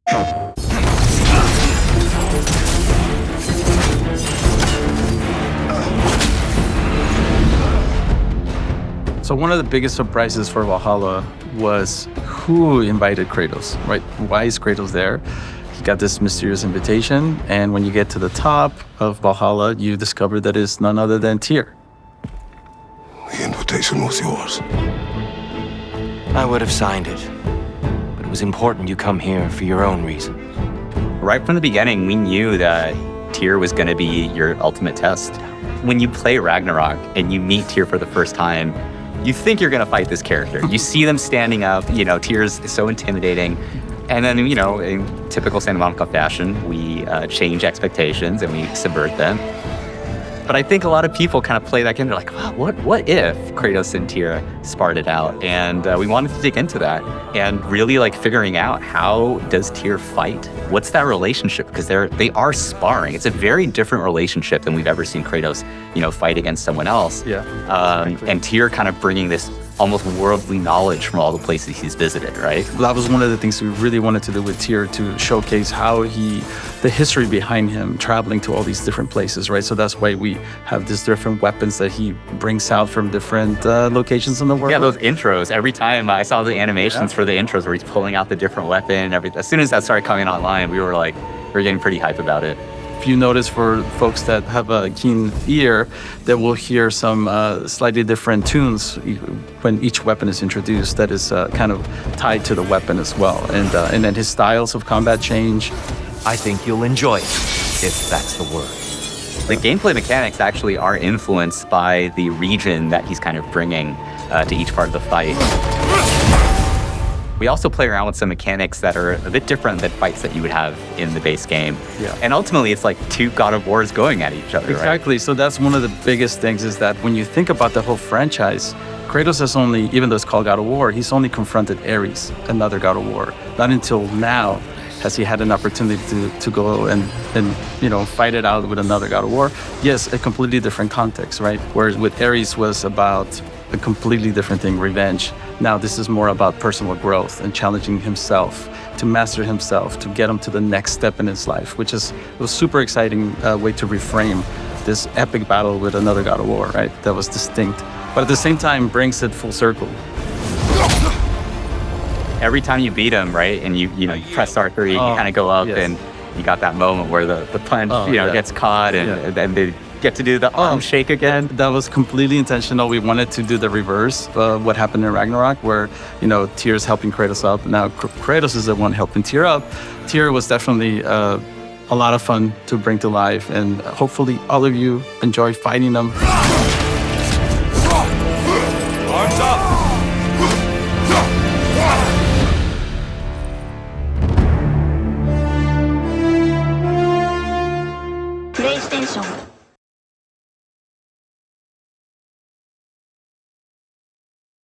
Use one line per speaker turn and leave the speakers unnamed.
So one of the biggest surprises for Valhalla was who invited Kratos, right? Why is Kratos there? He got this mysterious invitation, and when you get to the top of Valhalla, you discover that it's none other than Tyr.
The invitation was yours.
I would have signed it, but it was important you come here for your own reasons.
Right from the beginning, we knew that Tyr was going to be your ultimate test. When you play Ragnarok and you meet Tyr for the first time, you think you're going to fight this character. You see them standing up, Tyr's so intimidating. And then, in typical Santa Monica fashion, we change expectations and we subvert them. But I think a lot of people kind of play that game. They're like, wow, what if Kratos and Tyr sparred it out? And we wanted to dig into that and really figuring out, how does Tyr fight? What's that relationship? Because they are sparring. It's a very different relationship than we've ever seen Kratos, fight against someone else.
Yeah.
Exactly. And Tyr kind of bringing this almost worldly knowledge from all the places he's visited, right?
That was one of the things we really wanted to do with Tyr, to showcase how the history behind him traveling to all these different places, right? So that's why we have these different weapons that he brings out from different locations in the world.
Yeah, those intros. Every time I saw the animations for the intros where he's pulling out the different weapon and everything. As soon as that started coming online, we were getting pretty hype about it.
If you notice, for folks that have a keen ear, that will hear some slightly different tunes when each weapon is introduced that is kind of tied to the weapon as well. And then his styles of combat change.
I think you'll enjoy it, if that's the word.
The gameplay mechanics actually are influenced by the region that he's kind of bringing to each part of the fight. We also play around with some mechanics that are a bit different than fights that you would have in the base game.
Yeah.
And ultimately, it's like two God of Wars going at each other,
Exactly.
Right?
So that's one of the biggest things, is that when you think about the whole franchise, Kratos has only, even though it's called God of War, he's only confronted Ares, another God of War. Not until now has he had an opportunity to go and fight it out with another God of War. Yes, a completely different context, right? Whereas with Ares was about a completely different thing, revenge. Now this is more about personal growth and challenging himself to master himself, to get him to the next step in his life, which is a super exciting way to reframe this epic battle with another God of War, right? That was distinct, but at the same time brings it full circle.
Every time you beat him, right, and you press R3, you kind of go up, and you got that moment where the punch gets caught, and then they get to do the arm shake again.
That was completely intentional. We wanted to do the reverse of what happened in Ragnarok, where Tyr's helping Kratos up. Now Kratos is the one helping Tyr up. Tyr was definitely a lot of fun to bring to life, and hopefully all of you enjoy fighting them.
Arms up!
PlayStation